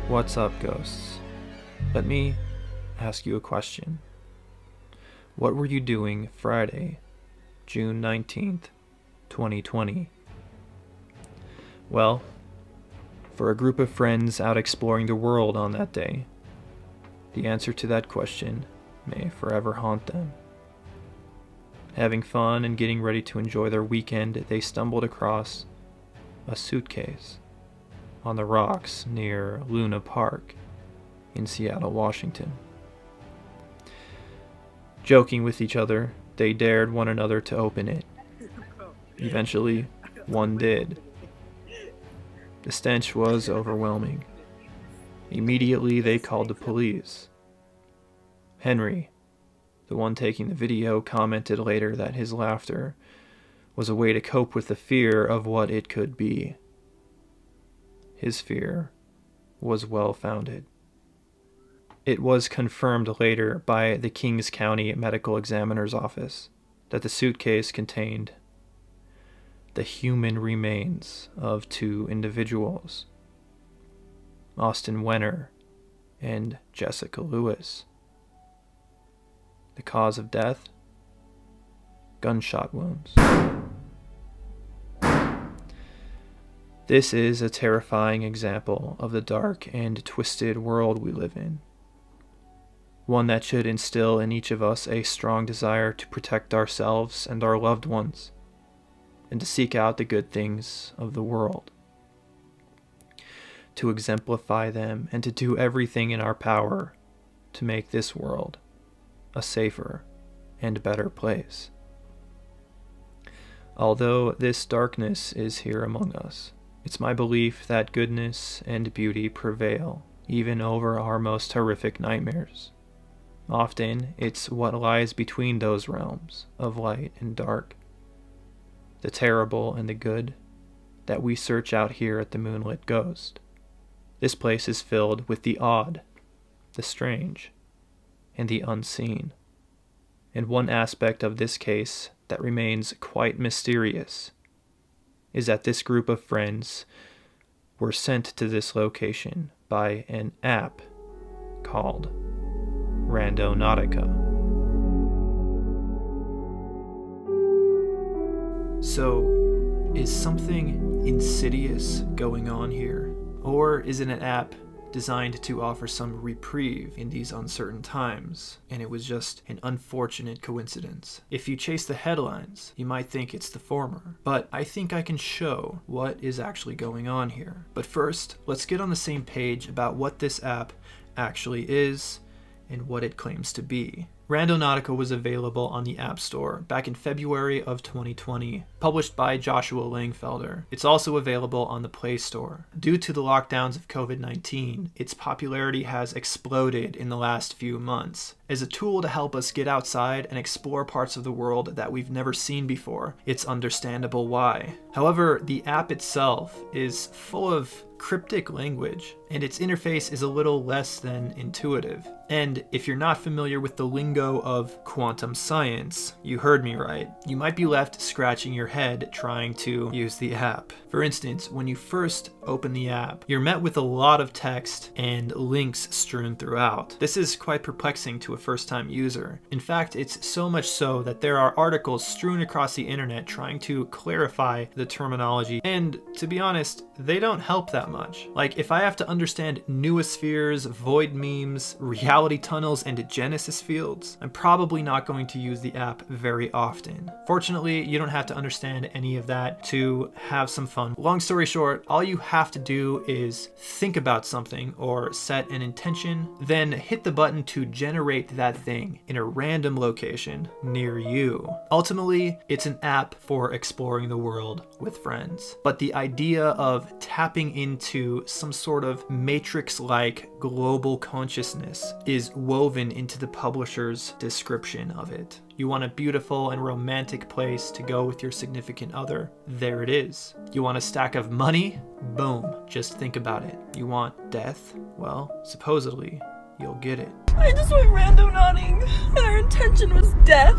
What's up, ghosts? Let me ask you a question. What were you doing Friday, June 19th, 2020? Well, for a group of friends out exploring the world on that day, the answer to that question may forever haunt them. Having fun and getting ready to enjoy their weekend, they stumbled across a suitcase on the rocks near Luna Park in Seattle, Washington. Joking with each other, they dared one another to open it. Eventually, one did. The stench was overwhelming. Immediately, they called the police. Henry, the one taking the video, commented later that his laughter was a way to cope with the fear of what it could be. His fear was well-founded. It was confirmed later by the Kings County Medical Examiner's Office that the suitcase contained the human remains of two individuals, Austin Wenner and Jessica Lewis. The cause of death? Gunshot wounds. This is a terrifying example of the dark and twisted world we live in. One that should instill in each of us a strong desire to protect ourselves and our loved ones, and to seek out the good things of the world, to exemplify them, and to do everything in our power to make this world a safer and better place. Although this darkness is here among us, it's my belief that goodness and beauty prevail even over our most horrific nightmares. Often, it's what lies between those realms of light and dark, the terrible and the good, that we search out here at the Moonlit Ghost. This place is filled with the odd, the strange, and the unseen. And one aspect of this case that remains quite mysterious is that this group of friends were sent to this location by an app called Randonautica. So, is something insidious going on here? Or is it an app designed to offer some reprieve in these uncertain times, and it was just an unfortunate coincidence? If you chase the headlines, you might think it's the former, but I think I can show what is actually going on here. But first, let's get on the same page about what this app actually is and what it claims to be. Randonautica was available on the App Store back in February of 2020, published by Joshua Langfelder. It's also available on the Play Store. Due to the lockdowns of COVID-19, its popularity has exploded in the last few months. As a tool to help us get outside and explore parts of the world that we've never seen before, it's understandable why. However, the app itself is full of cryptic language, and its interface is a little less than intuitive. And if you're not familiar with the lingo of quantum science, you heard me right. You might be left scratching your head trying to use the app. For instance, when you first open the app, you're met with a lot of text and links strewn throughout. This is quite perplexing to a first-time user. In fact, it's so much so that there are articles strewn across the internet trying to clarify the terminology, and to be honest, they don't help that much. Like, if I have to understand noospheres, void memes, reality tunnels, and Genesis fields, I'm probably not going to use the app very often. Fortunately, you don't have to understand any of that to have some fun. Long story short, all you have to do is think about something or set an intention, then hit the button to generate that thing in a random location near you. Ultimately, it's an app for exploring the world with friends. But the idea of tapping into some sort of matrix-like global consciousness is woven into the publisher's description of it. You want a beautiful and romantic place to go with your significant other? There it is. You want a stack of money? Boom. Just think about it. You want death? Well, supposedly, you'll get it. I just went randonauting, and our intention was death.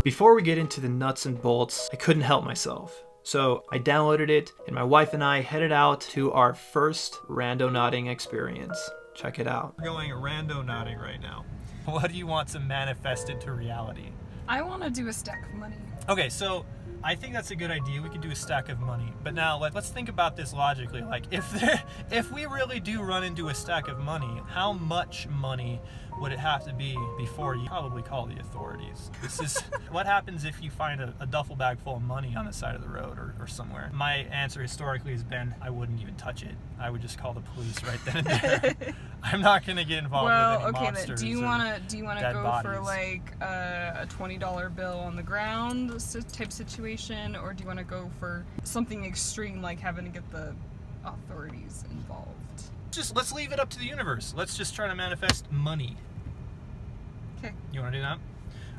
Before we get into the nuts and bolts, I couldn't help myself. So I downloaded it, and my wife and I headed out to our first randonauting experience. Check it out. We're going randonauting right now. What do you want to manifest into reality? I want to do a stack of money. Okay, so I think that's a good idea. We could do a stack of money. But now let's think about this logically. Like if we really do run into a stack of money, how much money would it have to be before you probably call the authorities? This is what happens if you find a duffel bag full of money on the side of the road or somewhere. My answer historically has been I wouldn't even touch it. I would just call the police right then and there. I'm not gonna get involved with any monsters. Do you wanna go bodies. for like a $20 bill on the ground type situation, or do you want to go for something extreme like having to get the authorities involved? Let's leave it up to the universe. Let's just try to manifest money. Okay. You want to do that?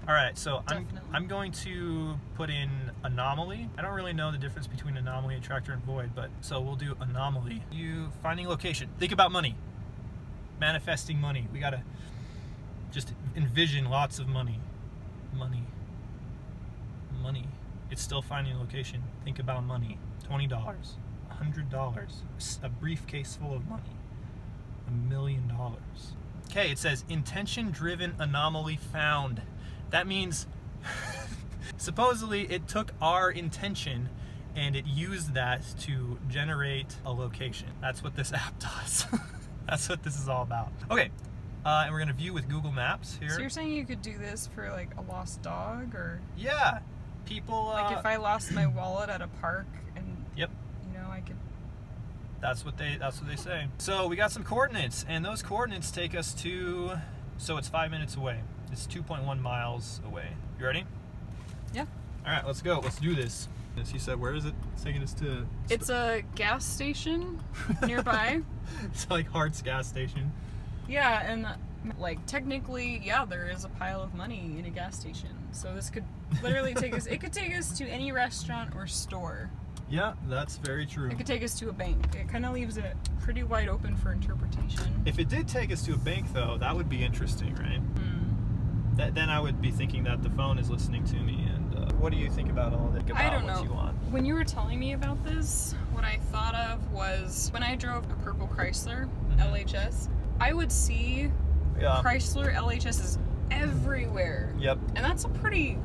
All right. So Definitely. I'm going to put in anomaly. I don't really know the difference between anomaly, attractor, and void, but so we'll do anomaly. You finding location. Think about money. Manifesting money. We gotta just envision lots of money. Money. Money. It's still finding location. Think about money. $20. $100. A briefcase full of money. $1 million. Okay, it says intention-driven anomaly found. That means supposedly it took our intention and it used that to generate a location. That's what this app does. That's what this is all about. Okay, and we're gonna view with Google Maps here. So you're saying you could do this for like a lost dog, or? Yeah, people. Like if I lost my wallet at a park and. Yep. You know, I could. That's what they say. So we got some coordinates, and those coordinates take us to. So it's 5 minutes away. It's 2.1 miles away. You ready? Yeah. All right, let's go. Let's do this. As he said, where is it? It's taking us to. It's a gas station nearby. It's like Hart's gas station. Yeah, and like technically, yeah, there is a pile of money in a gas station. So this could literally take us. It could take us to any restaurant or store. Yeah, that's very true. It could take us to a bank. It kind of leaves it pretty wide open for interpretation. If it did take us to a bank, though, that would be interesting, right? Then I would be thinking that the phone is listening to me. And what do you think about all that? I don't know. What you want? When you were telling me about this, what I thought of was when I drove a purple Chrysler LHS, I would see Chrysler LHSs everywhere. Yep. And that's a pretty,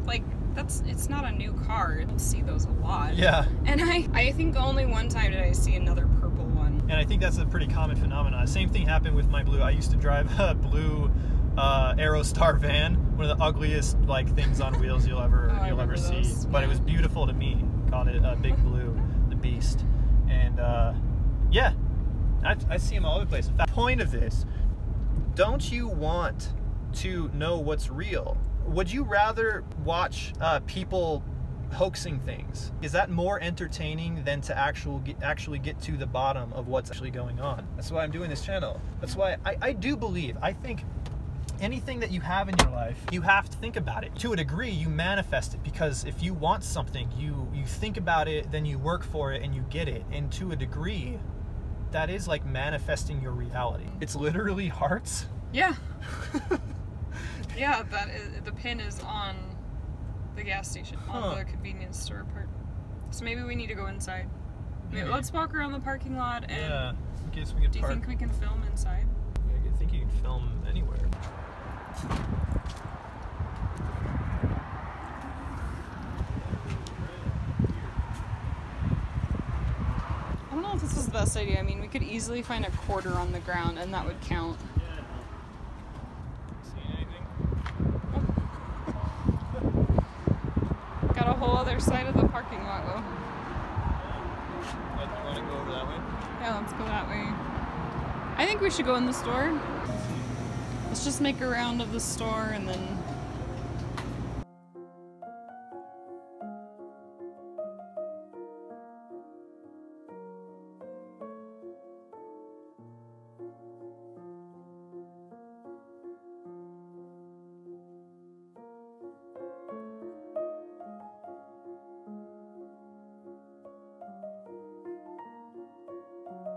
like, it's not a new car. I don't see those a lot. Yeah. And I think only one time did I see another purple one. And I think that's a pretty common phenomenon. Same thing happened with my blue. I used to drive a blue Aerostar van, one of the ugliest like things on wheels you'll ever see. Those. But it was beautiful to me. Called it Big Blue, the Beast. And yeah, I see them all over the place. In fact, the point of this, don't you want to know what's real? Would you rather watch people hoaxing things? Is that more entertaining than to actually get to the bottom of what's actually going on? That's why I'm doing this channel. That's why I do believe, I think anything that you have in your life, you have to think about it. To a degree, you manifest it, because if you want something, you think about it, then you work for it and you get it. And to a degree, that is like manifesting your reality. It's literally hearts. Yeah. Yeah, the pin is on the gas station, on the convenience store part. So maybe we need to go inside. Maybe let's walk around the parking lot and. Yeah. In case we can do you think we can film inside? Yeah, I think you can film anywhere. I don't know if this is the best idea. I mean, we could easily find a quarter on the ground and that would count. Got a whole other side of the parking lot though. You want to go over that way? Yeah, let's go that way. I think we should go in the store. Let's just make a round of the store and then...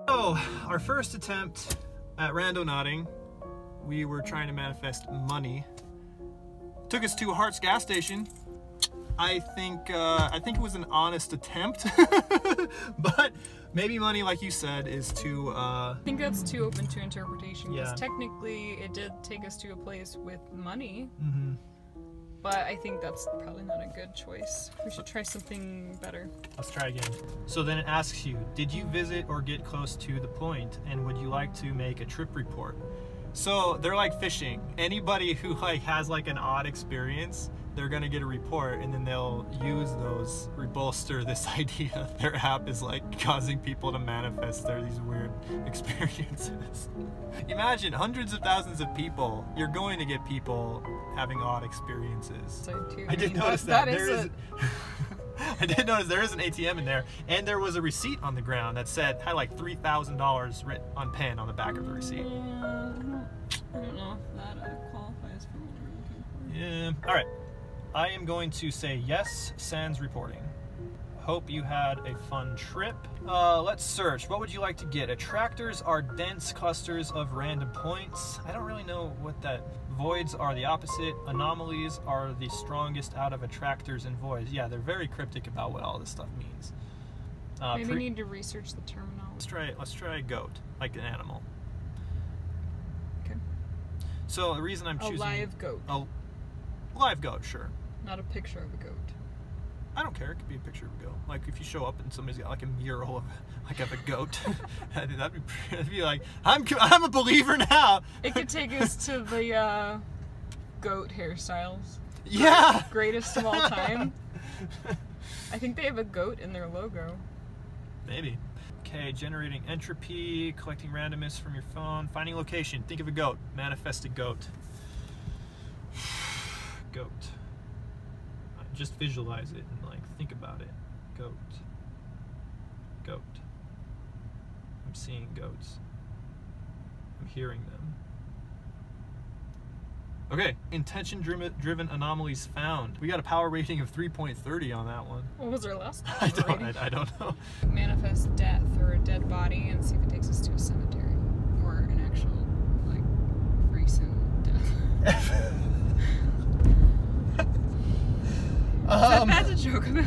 So, our first attempt at randonauting, we were trying to manifest money. Took us to a Hart's gas station. I think it was an honest attempt, but maybe money, like you said, is too. I think that's too open to interpretation because Yeah. technically it did take us to a place with money. Mm-hmm. But I think that's probably not a good choice. We should try something better. Let's try again. So then it asks you, did you visit or get close to the point, and would you like to make a trip report? So they're like fishing. Anybody who like has like an odd experience, they're gonna get a report, and then they'll use those bolster this idea their app is like causing people to manifest these weird experiences. Imagine hundreds of thousands of people. You're going to get people having odd experiences. I did notice that. I did notice there is an ATM in there, and there was a receipt on the ground that had like $3,000 written on pen on the back of the receipt. I don't know if that qualifies for what we're looking for. Yeah. All right. I am going to say yes, sans reporting. Hope you had a fun trip. Let's search. What would you like to get? Attractors are dense clusters of random points. I don't really know what that... Voids are the opposite. Anomalies are the strongest out of attractors and voids. Yeah, they're very cryptic about what all this stuff means. Maybe we need to research the terminology. Let's try goat, like an animal. Okay. So the reason I'm choosing... A live goat. A live goat, sure. Not a picture of a goat. I don't care. It could be a picture of a goat. Like if you show up and somebody's got like a mural of a goat, that'd be like, I'm a believer now. It could take us to the goat hairstyles. Yeah. Greatest of all time. I think they have a goat in their logo. Maybe. Okay, generating entropy, collecting randomness from your phone, finding location. Think of a goat. Manifest a goat. Goat. Just visualize it and like think about it. Goat. Goat. I'm seeing goats. I'm hearing them. Okay, intention-driven anomalies found. We got a power rating of 3.30 on that one. What was our last I don't know. Manifest death or a dead body and see if it takes us to a cemetery or an actual like recent death. That's a joke about.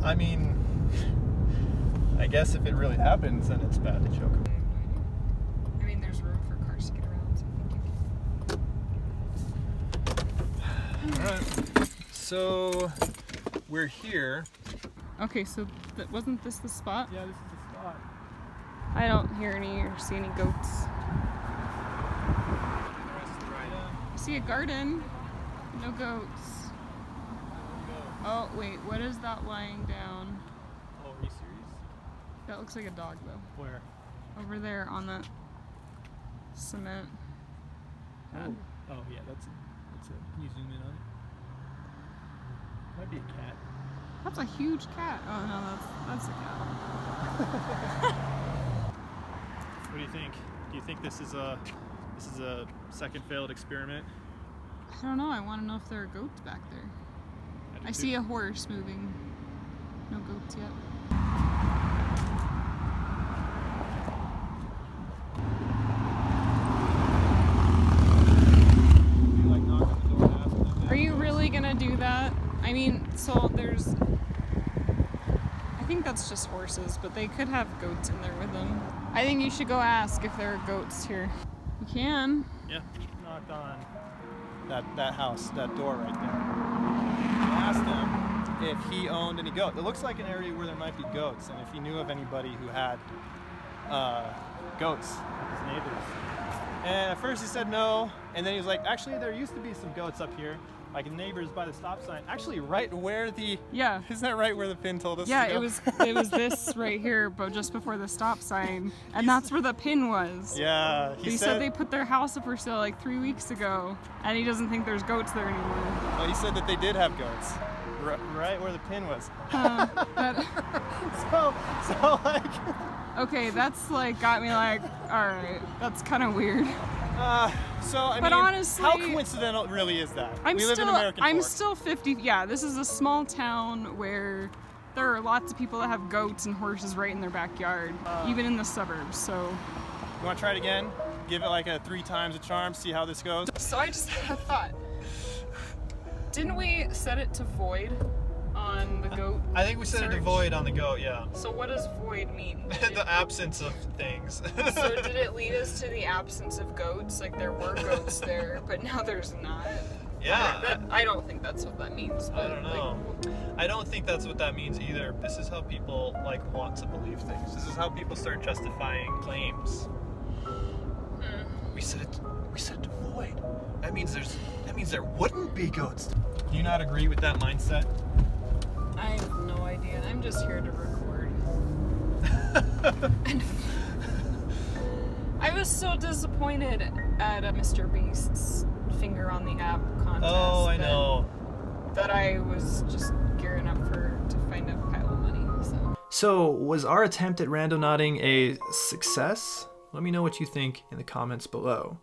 I mean, I guess if it really happens, then it's bad to joke about. I mean, there's room for cars to get around, so I think you can. Alright, so we're here. Okay, so wasn't this the spot? Yeah, this is the spot. I don't hear any or see any goats. I see a garden. No goats. Oh, wait, what is that lying down? Oh, are you serious? That looks like a dog, though. Where? Over there on that cement. Oh, yeah, that's it. Can you zoom in on it? Might be a cat. That's a huge cat. Oh, no, that's a cat. What do you think? Do you think this is a second failed experiment? I don't know. I want to know if there are goats back there. I see a horse moving. No goats yet. Are you really gonna do that? I mean, so there's... I think that's just horses, but they could have goats in there with them. I think you should go ask if there are goats here. You can. Yeah, knocked on that house, that door right there. I asked him if he owned any goats. It looks like an area where there might be goats, and if he knew of anybody who had goats, his neighbors. And at first he said no, and then he was like, actually there used to be some goats up here, like neighbors by the stop sign. Actually right where the... Yeah. Isn't that right where the pin told us to Yeah, go? it was this right here, but just before the stop sign, and that's where the pin was. Yeah, he said they put their house up for sale like 3 weeks ago, and he doesn't think there's goats there anymore. Well, he said that they did have goats, right where the pin was. So like... Okay, that's like got me like, all right, that's kind of weird. So I but mean, honestly, how coincidental really is that? We live in American I'm Fork. still 50. Yeah, this is a small town where there are lots of people that have goats and horses right in their backyard, even in the suburbs. So, you want to try it again? Give it like a 3 times a charm. See how this goes. So I just had a thought. Didn't we set it to void on the goat? I think we set it to search? void on the goat, yeah. So what does void mean? The absence of things. So did it lead us to the absence of goats? Like there were goats there, but now there's not? Yeah. I don't think that's what that means. But I don't know. I don't think that's what that means either. This is how people like want to believe things. This is how people start justifying claims. We set it to void. That means there wouldn't be ghosts. Do you not agree with that mindset? I have no idea. I'm just here to record. I was so disappointed at Mr. Beast's finger on the app contest. Oh, I know. That I was just gearing up to find a pile of money. So, was our attempt at randonauting a success? Let me know what you think in the comments below.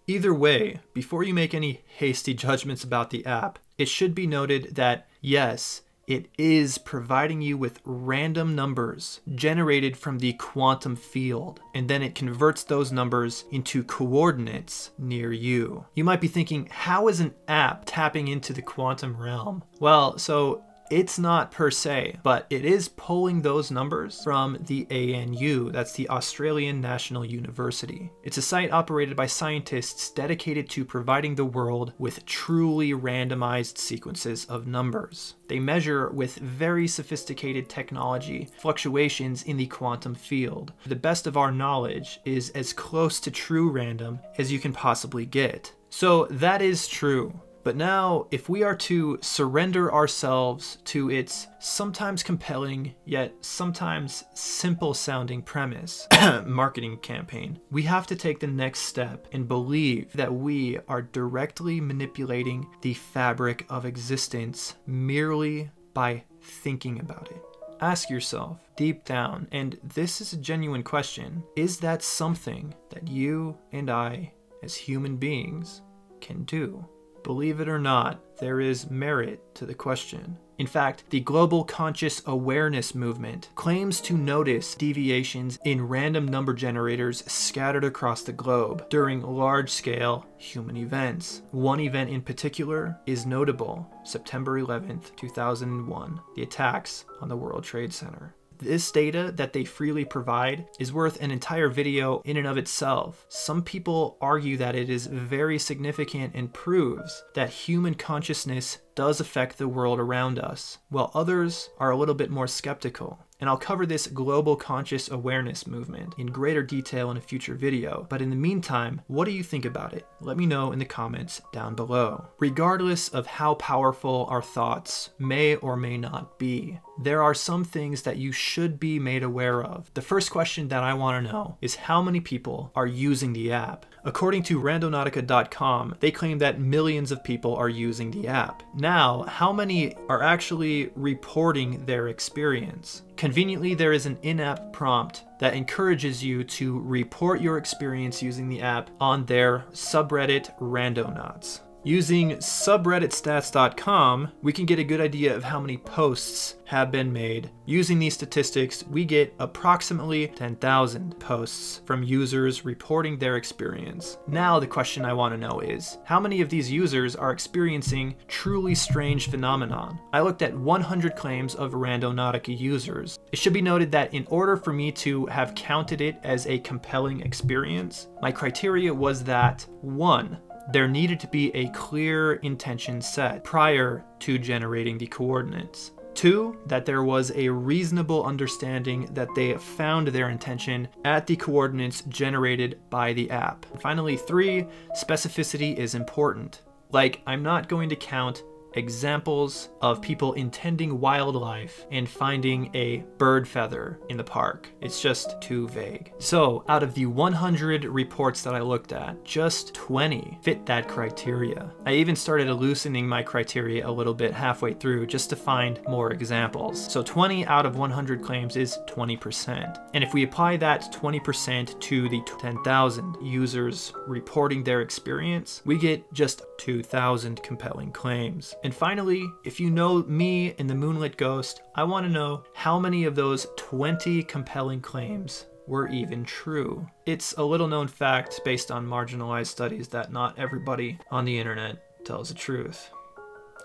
Either way, before you make any hasty judgments about the app, it should be noted that yes, it is providing you with random numbers generated from the quantum field, and then it converts those numbers into coordinates near you. You might be thinking, how is an app tapping into the quantum realm? Well, so it's not per se, but it is pulling those numbers from the ANU, that's the Australian National University. It's a site operated by scientists dedicated to providing the world with truly randomized sequences of numbers. They measure with very sophisticated technology fluctuations in the quantum field. To the best of our knowledge, is as close to true random as you can possibly get. So that is true. But now, if we are to surrender ourselves to its sometimes compelling, yet sometimes simple sounding premise, marketing campaign, we have to take the next step and believe that we are directly manipulating the fabric of existence merely by thinking about it. Ask yourself deep down, and this is a genuine question, is that something that you and I, as human beings, can do? Believe it or not, there is merit to the question. In fact, the Global Conscious Awareness Movement claims to notice deviations in random number generators scattered across the globe during large-scale human events. One event in particular is notable: September 11th, 2001, the attacks on the World Trade Center. This data that they freely provide is worth an entire video in and of itself. Some people argue that it is very significant and proves that human consciousness does affect the world around us, while others are a little bit more skeptical. And I'll cover this global conscious awareness movement in greater detail in a future video. But in the meantime, what do you think about it? Let me know in the comments down below. Regardless of how powerful our thoughts may or may not be, there are some things that you should be made aware of. The first question that I want to know is how many people are using the app? According to Randonautica.com, they claim that millions of people are using the app. Now, how many are actually reporting their experience? Conveniently, there is an in-app prompt that encourages you to report your experience using the app on their subreddit Randonauts. Using subredditstats.com, we can get a good idea of how many posts have been made. Using these statistics, we get approximately 10,000 posts from users reporting their experience. Now the question I want to know is, how many of these users are experiencing truly strange phenomenon? I looked at 100 claims of Randonautica users. It should be noted that in order for me to have counted it as a compelling experience, my criteria was that 1, there needed to be a clear intention set prior to generating the coordinates. 2, that there was a reasonable understanding that they found their intention at the coordinates generated by the app. Finally, 3, specificity is important. Like, I'm not going to count examples of people intending wildlife and finding a bird feather in the park. It's just too vague. So out of the 100 reports that I looked at, just 20 fit that criteria. I even started loosening my criteria a little bit halfway through just to find more examples. So 20 out of 100 claims is 20%. And if we apply that 20% to the 10,000 users reporting their experience, we get just 2,000 compelling claims. And finally, if you know me and the Moonlit Ghost, I want to know how many of those 20 compelling claims were even true. It's a little known fact based on marginalized studies that not everybody on the internet tells the truth.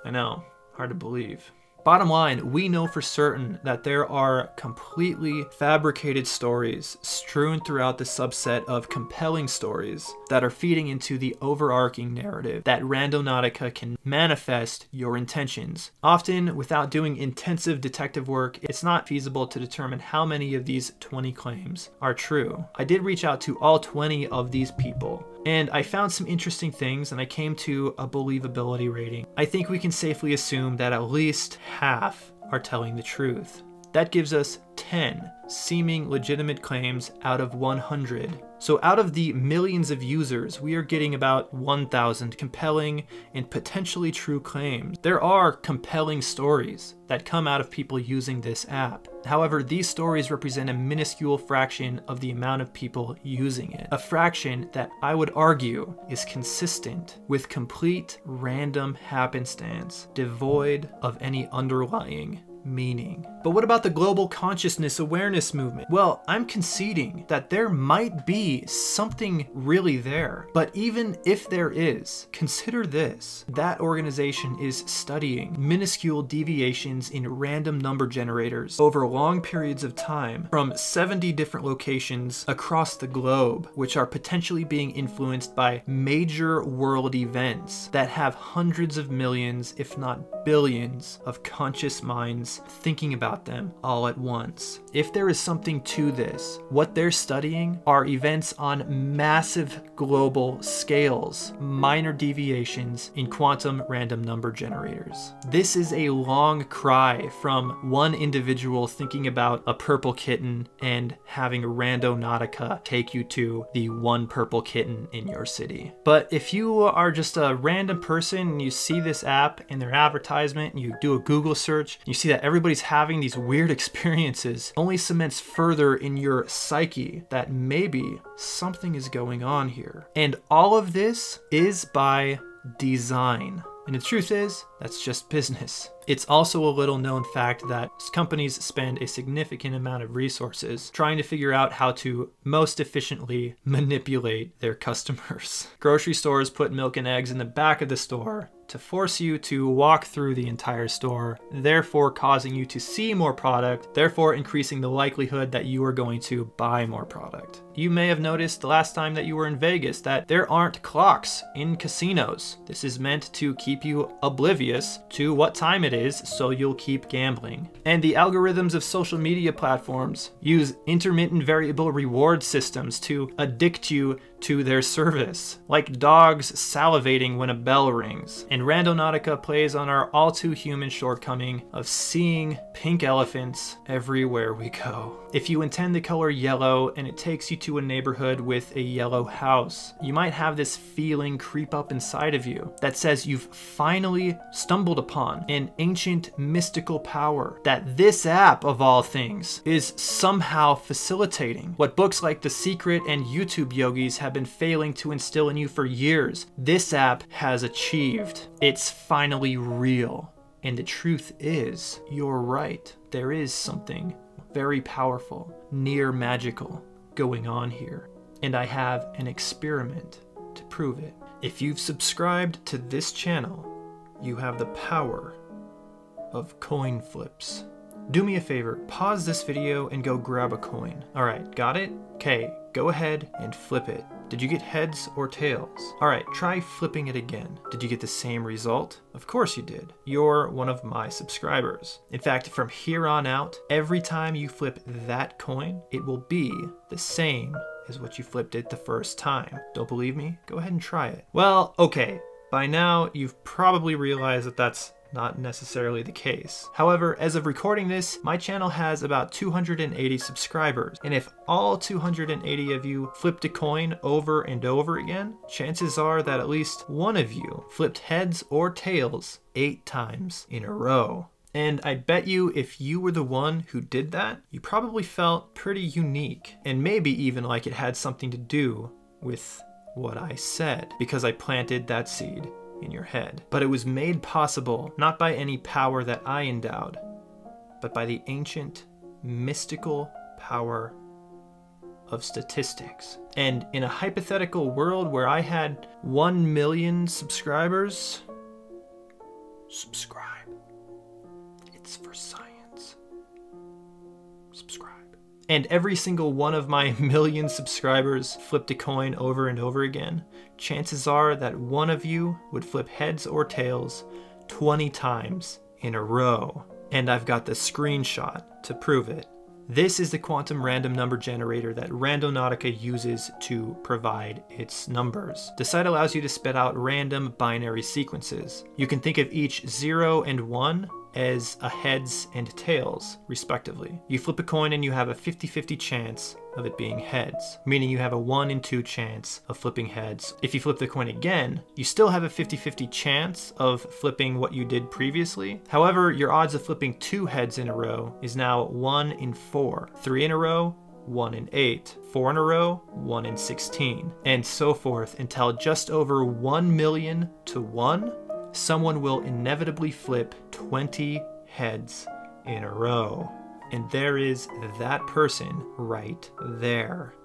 I know, hard to believe. Bottom line, we know for certain that there are completely fabricated stories strewn throughout the subset of compelling stories that are feeding into the overarching narrative that Randonautica can manifest your intentions. Often, without doing intensive detective work, it's not feasible to determine how many of these 20 claims are true. I did reach out to all 20 of these people, and I found some interesting things, and I came to a believability rating. I think we can safely assume that at least half are telling the truth. That gives us 10 seeming legitimate claims out of 100. So out of the millions of users, we are getting about 1,000 compelling and potentially true claims. There are compelling stories that come out of people using this app. However, these stories represent a minuscule fraction of the amount of people using it. A fraction that I would argue is consistent with complete random happenstance, devoid of any underlying meaning. But what about the global consciousness awareness movement? Well, I'm conceding that there might be something really there. But even if there is, consider this. That organization is studying minuscule deviations in random number generators over long periods of time from 70 different locations across the globe, which are potentially being influenced by major world events that have hundreds of millions, if not billions, of conscious minds thinking about them all at once. If there is something to this, what they're studying are events on massive global scales, minor deviations in quantum random number generators. This is a long cry from one individual thinking about a purple kitten and having Randonautica take you to the one purple kitten in your city. But if you are just a random person and you see this app in their advertisement and you do a Google search, you see that everybody's having these weird experiences, only cements further in your psyche that maybe something is going on here. And all of this is by design. And the truth is, that's just business. It's also a little known fact that companies spend a significant amount of resources trying to figure out how to most efficiently manipulate their customers. Grocery stores put milk and eggs in the back of the store to force you to walk through the entire store, therefore causing you to see more product, therefore increasing the likelihood that you are going to buy more product. You may have noticed the last time that you were in Vegas that there aren't clocks in casinos. This is meant to keep you oblivious to what time it is, so you'll keep gambling. And the algorithms of social media platforms use intermittent variable reward systems to addict you to their service, like dogs salivating when a bell rings. And Randonautica plays on our all too human shortcoming of seeing pink elephants everywhere we go. If you intend the color yellow and it takes you to a neighborhood with a yellow house, you might have this feeling creep up inside of you that says you've finally stumbled upon an ancient mystical power, that this app of all things is somehow facilitating what books like The Secret and YouTube yogis have been failing to instill in you for years. This app has achieved. It's finally real. And the truth is, you're right. There is something very powerful, near magical, going on here. And I have an experiment to prove it. If you've subscribed to this channel, you have the power of coin flips. Do me a favor, pause this video and go grab a coin. All right, got it? Okay, go ahead and flip it. Did you get heads or tails? All right, try flipping it again. Did you get the same result? Of course you did. You're one of my subscribers. In fact, from here on out, every time you flip that coin, it will be the same as what you flipped it the first time. Don't believe me? Go ahead and try it. Well, okay. By now, you've probably realized that that's not necessarily the case. However, as of recording this, my channel has about 280 subscribers. And if all 280 of you flipped a coin over and over again, chances are that at least one of you flipped heads or tails 8 times in a row. And I bet you if you were the one who did that, you probably felt pretty unique, and maybe even like it had something to do with what I said, because I planted that seed in your head. But it was made possible not by any power that I endowed, but by the ancient, mystical power of statistics. And in a hypothetical world where I had 1 million subscribers, subscribe. It's for science. Subscribe. And every single one of my million subscribers flipped a coin over and over again, chances are that one of you would flip heads or tails 20 times in a row. And I've got the screenshot to prove it. This is the quantum random number generator that Randonautica uses to provide its numbers. The site allows you to spit out random binary sequences. You can think of each 0 and 1 as a heads and tails, respectively. You flip a coin and you have a 50-50 chance of it being heads, meaning you have a 1 in 2 chance of flipping heads. If you flip the coin again, you still have a 50-50 chance of flipping what you did previously. However, your odds of flipping 2 heads in a row is now 1 in 4, 3 in a row, 1 in 8, 4 in a row, 1 in 16, and so forth until just over 1 million to 1, someone will inevitably flip 20 heads in a row. And there is that person right there.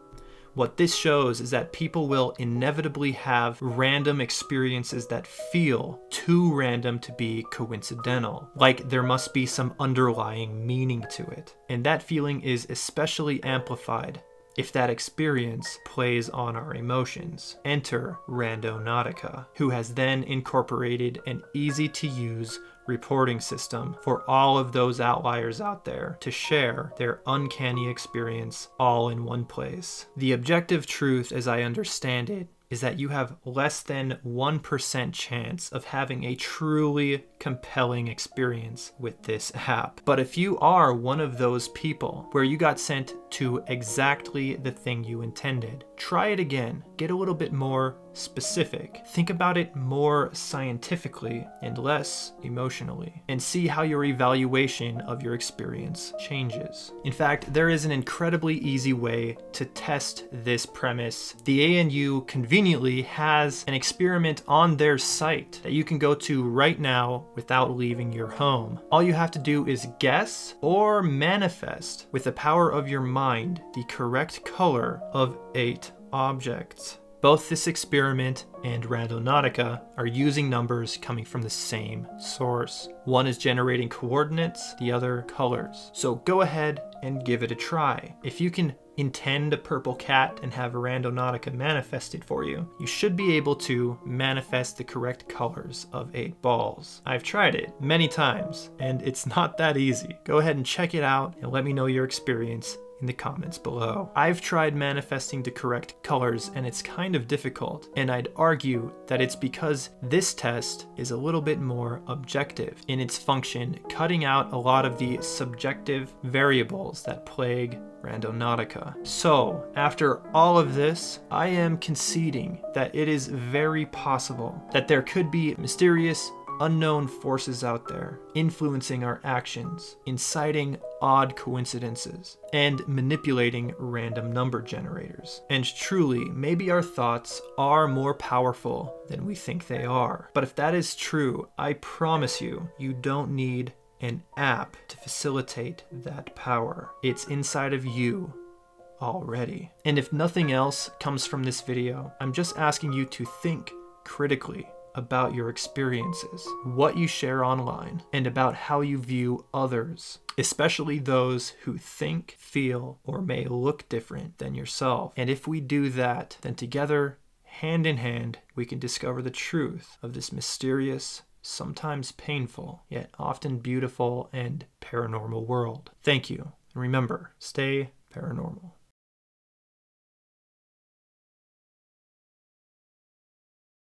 What this shows is that people will inevitably have random experiences that feel too random to be coincidental, like there must be some underlying meaning to it. And that feeling is especially amplified if that experience plays on our emotions. Enter Randonautica, who has then incorporated an easy-to-use reporting system for all of those outliers out there to share their uncanny experience all in one place. The objective truth, as I understand it, is that you have less than 1% chance of having a truly compelling experience with this app. But if you are one of those people where you got sent to exactly the thing you intended, try it again. Get a little bit more specific. Think about it more scientifically and less emotionally, and see how your evaluation of your experience changes. In fact, there is an incredibly easy way to test this premise. The ANU conveniently has an experiment on their site that you can go to right now without leaving your home. All you have to do is guess or manifest with the power of your mind the correct color of 8 objects. Both this experiment and Randonautica are using numbers coming from the same source. One is generating coordinates, the other colors. So go ahead and give it a try. If you can intend a purple cat and have Randonautica manifest it for you, you should be able to manifest the correct colors of 8 balls. I've tried it many times, and it's not that easy. Go ahead and check it out and let me know your experience in the comments below. I've tried manifesting the correct colors and it's kind of difficult, and I'd argue that it's because this test is a little bit more objective in its function, cutting out a lot of the subjective variables that plague Randonautica. So, after all of this, I am conceding that it is very possible that there could be mysterious, unknown forces out there influencing our actions, inciting odd coincidences, and manipulating random number generators. And truly, maybe our thoughts are more powerful than we think they are. But if that is true, I promise you, you don't need an app to facilitate that power. It's inside of you already. And if nothing else comes from this video, I'm just asking you to think critically about your experiences, what you share online, and about how you view others, especially those who think, feel, or may look different than yourself. And if we do that, then together, hand in hand, we can discover the truth of this mysterious, sometimes painful, yet often beautiful and paranormal world. Thank you. And remember, stay paranormal.